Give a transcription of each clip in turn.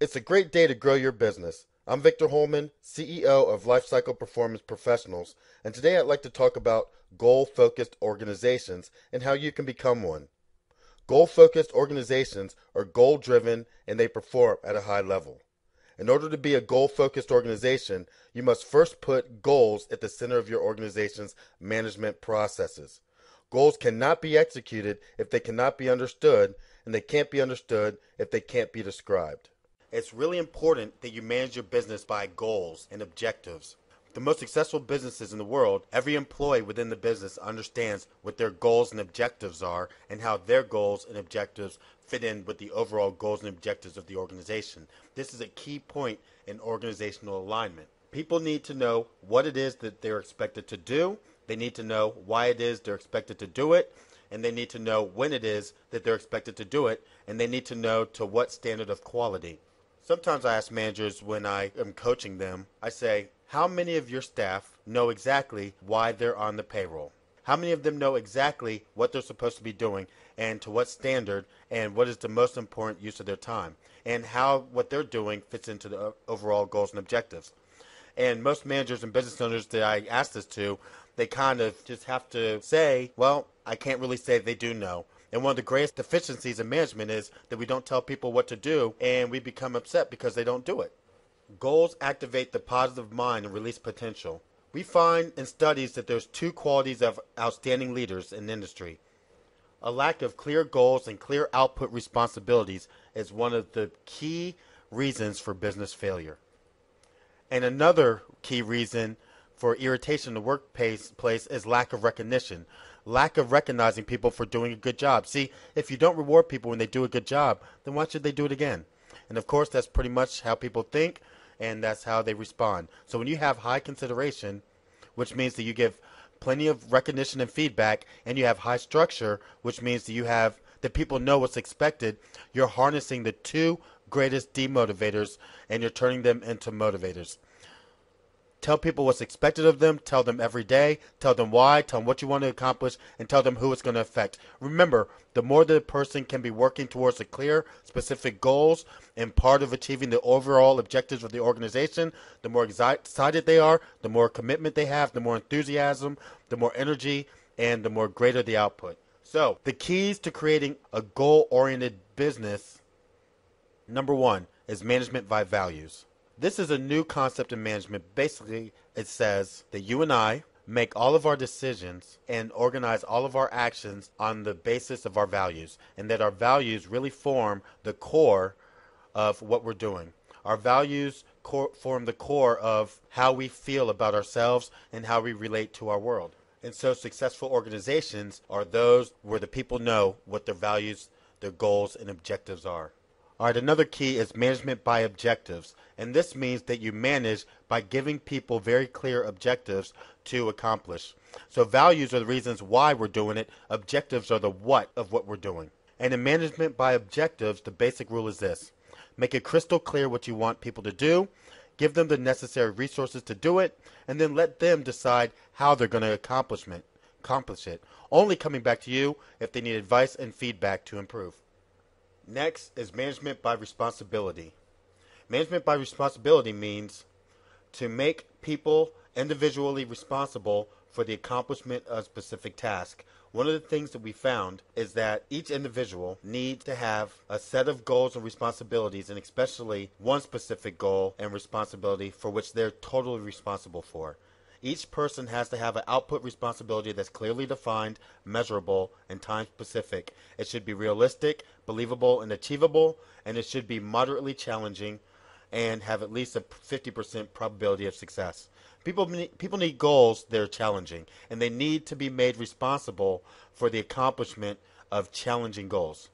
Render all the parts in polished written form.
It's a great day to grow your business. I'm Victor Holman, CEO of Lifecycle Performance Professionals, and today I'd like to talk about goal-focused organizations and how you can become one. Goal-focused organizations are goal-driven and they perform at a high level. In order to be a goal-focused organization, you must first put goals at the center of your organization's management processes. Goals cannot be executed if they cannot be understood, and they can't be understood if they can't be described. It's really important that you manage your business by goals and objectives. The most successful businesses in the world, every employee within the business understands what their goals and objectives are and how their goals and objectives fit in with the overall goals and objectives of the organization. This is a key point in organizational alignment. People need to know what it is that they're expected to do. They need to know why it is they're expected to do it, and they need to know when it is that they're expected to do it, and they need to know to what standard of quality. Sometimes I ask managers when I am coaching them, I say, how many of your staff know exactly why they're on the payroll? How many of them know exactly what they're supposed to be doing and to what standard and what is the most important use of their time and how what they're doing fits into the overall goals and objectives? And most managers and business owners that I ask this to, they kind of just have to say, well, I can't really say they do know. And one of the greatest deficiencies in management is that we don't tell people what to do and we become upset because they don't do it. Goals activate the positive mind and release potential. We find in studies that there's two qualities of outstanding leaders in industry. A lack of clear goals and clear output responsibilities is one of the key reasons for business failure. And another key reason for irritation in the workplace is lack of recognition. Lack of recognizing people for doing a good job. See, if you don't reward people when they do a good job, then why should they do it again? And of course, that's pretty much how people think, and that's how they respond. So when you have high consideration, which means that you give plenty of recognition and feedback, and you have high structure, which means that people know what's expected, you're harnessing the two greatest demotivators, and you're turning them into motivators. Tell people what's expected of them. Tell them every day. Tell them why. Tell them what you want to accomplish. And tell them who it's going to affect. Remember, the more the person can be working towards the clear, specific goals and part of achieving the overall objectives of the organization, the more excited they are, the more commitment they have, the more enthusiasm, the more energy, and the more greater the output. So, the keys to creating a goal-oriented business, number one, is management by values. This is a new concept in management. Basically, it says that you and I make all of our decisions and organize all of our actions on the basis of our values, and that our values really form the core of what we're doing. Our values form the core of how we feel about ourselves and how we relate to our world. And so successful organizations are those where the people know what their values, their goals, and objectives are. All right, another key is management by objectives. And this means that you manage by giving people very clear objectives to accomplish. So values are the reasons why we're doing it. Objectives are the what of what we're doing. And in management by objectives, the basic rule is this. Make it crystal clear what you want people to do. Give them the necessary resources to do it. And then let them decide how they're going to accomplish it. Only coming back to you if they need advice and feedback to improve. Next is management by responsibility. Management by responsibility means to make people individually responsible for the accomplishment of a specific task. One of the things that we found is that each individual needs to have a set of goals and responsibilities, and especially one specific goal and responsibility for which they're totally responsible for. Each person has to have an output responsibility that's clearly defined, measurable, and time-specific. It should be realistic, believable, and achievable, and it should be moderately challenging and have at least a 50% probability of success. People need goals that are challenging, and they need to be made responsible for the accomplishment of challenging goals.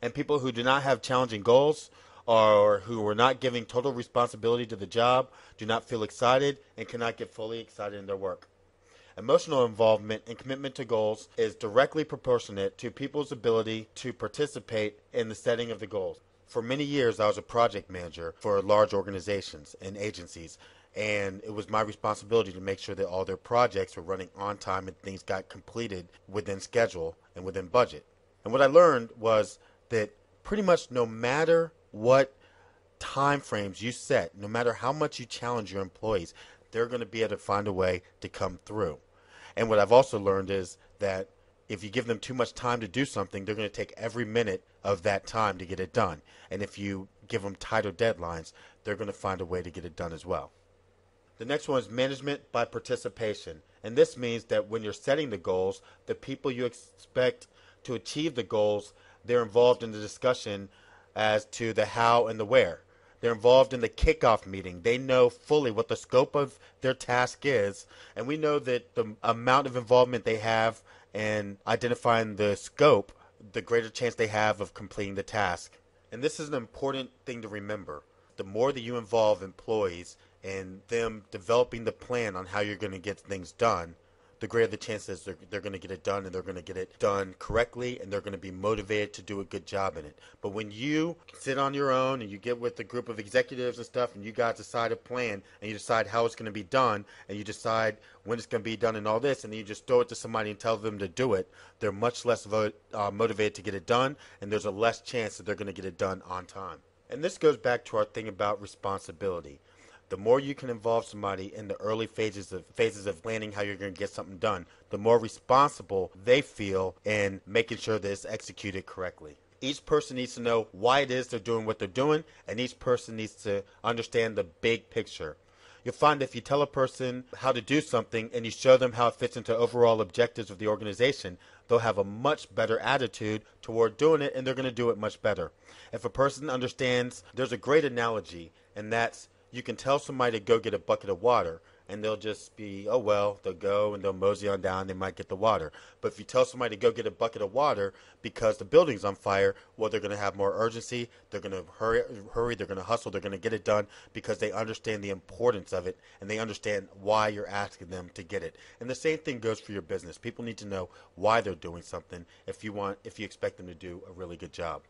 And people who do not have challenging goals or who are not giving total responsibility to the job do not feel excited and cannot get fully excited in their work. Emotional involvement and commitment to goals is directly proportionate to people's ability to participate in the setting of the goals. For many years, I was a project manager for large organizations and agencies, and it was my responsibility to make sure that all their projects were running on time and things got completed within schedule and within budget. And what I learned was that pretty much no matter what time frames you set, no matter how much you challenge your employees, they're going to be able to find a way to come through. And what I've also learned is that if you give them too much time to do something, they're going to take every minute of that time to get it done. And if you give them tighter deadlines, they're going to find a way to get it done as well. The next one is management by participation. And this means that when you're setting the goals, the people you expect to achieve the goals, they're involved in the discussion as to the how and the where. They're involved in the kickoff meeting. They know fully what the scope of their task is, and we know that the amount of involvement they have in identifying the scope, the greater chance they have of completing the task. And this is an important thing to remember. The more that you involve employees in them developing the plan on how you're going to get things done, the greater the chances they're going to get it done, and they're going to get it done correctly, and they're going to be motivated to do a good job in it. But when you sit on your own and you get with a group of executives and stuff, and you guys decide a plan, and you decide how it's going to be done, and you decide when it's going to be done and all this, and then you just throw it to somebody and tell them to do it, they're much less motivated to get it done, and there's a less chance that they're going to get it done on time. And this goes back to our thing about responsibility. The more you can involve somebody in the early phases of planning how you're going to get something done, the more responsible they feel in making sure that it's executed correctly. Each person needs to know why it is they're doing what they're doing, and each person needs to understand the big picture. You'll find if you tell a person how to do something and you show them how it fits into overall objectives of the organization, they'll have a much better attitude toward doing it, and they're going to do it much better. If a person understands, there's a great analogy, and that's you can tell somebody to go get a bucket of water, and they'll just be, oh, well, they'll go and they'll mosey on down, they might get the water. But if you tell somebody to go get a bucket of water because the building's on fire, well, they're going to have more urgency, they're going to hurry, they're going to hustle, they're going to get it done because they understand the importance of it, and they understand why you're asking them to get it. And the same thing goes for your business. People need to know why they're doing something if you expect them to do a really good job.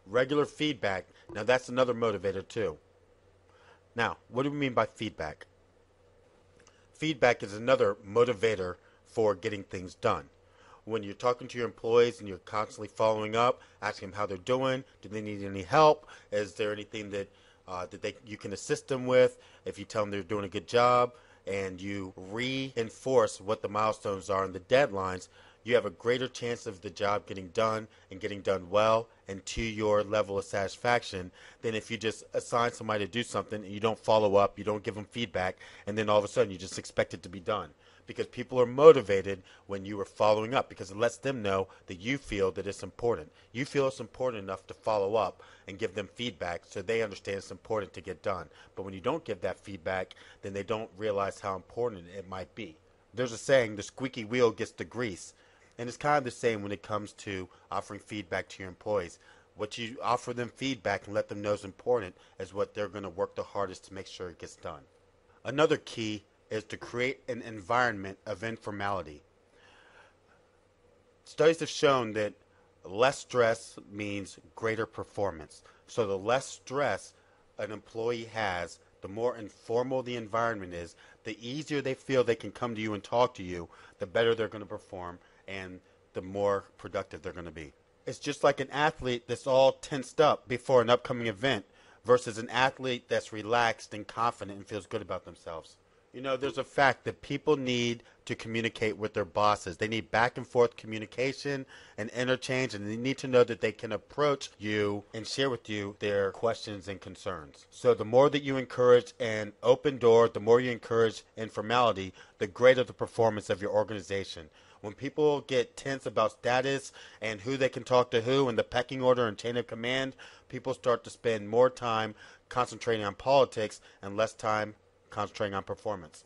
Regular feedback, now that's another motivator too. Now, what do we mean by feedback? Feedback is another motivator for getting things done. When you're talking to your employees and you're constantly following up, asking them how they're doing, do they need any help? Is there anything that you can assist them with? If you tell them they're doing a good job and you reinforce what the milestones are and the deadlines, you have a greater chance of the job getting done and getting done well and to your level of satisfaction than if you just assign somebody to do something and you don't follow up, you don't give them feedback, and then all of a sudden you just expect it to be done. Because people are motivated when you are following up, because it lets them know that you feel that it's important. You feel it's important enough to follow up and give them feedback so they understand it's important to get done. But when you don't give that feedback, then they don't realize how important it might be. There's a saying, the squeaky wheel gets the grease. And it's kind of the same when it comes to offering feedback to your employees. What you offer them feedback and let them know is important is what they're going to work the hardest to make sure it gets done. Another key is to create an environment of informality. Studies have shown that less stress means greater performance. So the less stress an employee has, the more informal the environment is, the easier they feel they can come to you and talk to you, the better they're going to perform, and the more productive they're going to be. It's just like an athlete that's all tensed up before an upcoming event versus an athlete that's relaxed and confident and feels good about themselves. You know, there's a fact that people need to communicate with their bosses. They need back and forth communication and interchange, and they need to know that they can approach you and share with you their questions and concerns. So the more that you encourage an open door, the more you encourage informality, the greater the performance of your organization. When people get tense about status and who they can talk to who and the pecking order and chain of command, people start to spend more time concentrating on politics and less time concentrating on performance.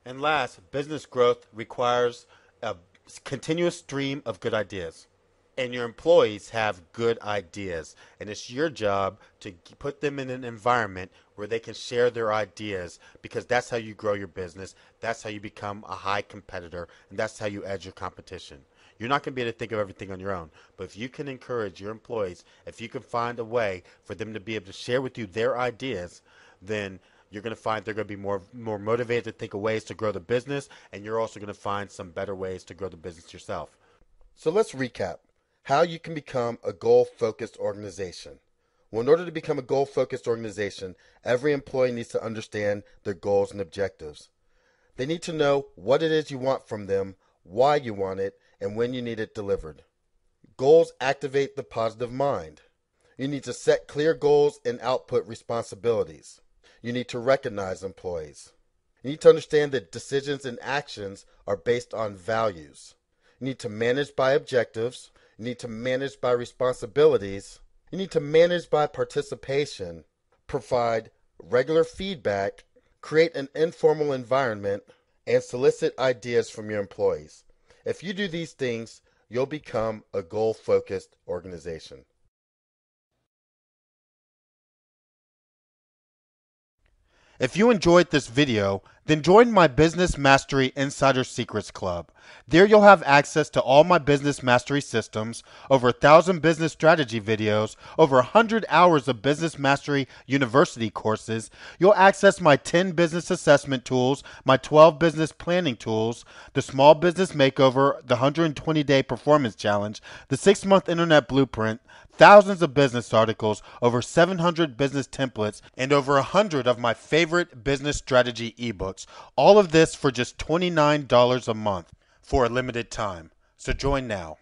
And last, business growth requires a continuous stream of good ideas. And your employees have good ideas. And it's your job to put them in an environment where they can share their ideas, because that's how you grow your business. That's how you become a high competitor. And that's how you edge your competition. You're not going to be able to think of everything on your own. But if you can encourage your employees, if you can find a way for them to be able to share with you their ideas, then you're going to find they're going to be more motivated to think of ways to grow the business. And you're also going to find some better ways to grow the business yourself. So let's recap how you can become a goal-focused organization. Well, in order to become a goal-focused organization, every employee needs to understand their goals and objectives. They need to know what it is you want from them, why you want it, and when you need it delivered. Goals activate the positive mind. You need to set clear goals and output responsibilities. You need to recognize employees. You need to understand that decisions and actions are based on values. You need to manage by objectives. You need to manage by responsibilities. You need to manage by participation, provide regular feedback, create an informal environment, and solicit ideas from your employees. If you do these things, you'll become a goal-focused organization. If you enjoyed this video, then join my Business Mastery Insider Secrets Club. There you'll have access to all my business mastery systems, over 1,000 business strategy videos, over 100 hours of Business Mastery University courses. You'll access my 10 business assessment tools, my 12 business planning tools, the Small Business Makeover, the 120-day performance challenge, the 6-month internet blueprint, thousands of business articles, over 700 business templates, and over 100 of my favorite business strategy ebooks. All of this for just $29 a month for a limited time. So join now.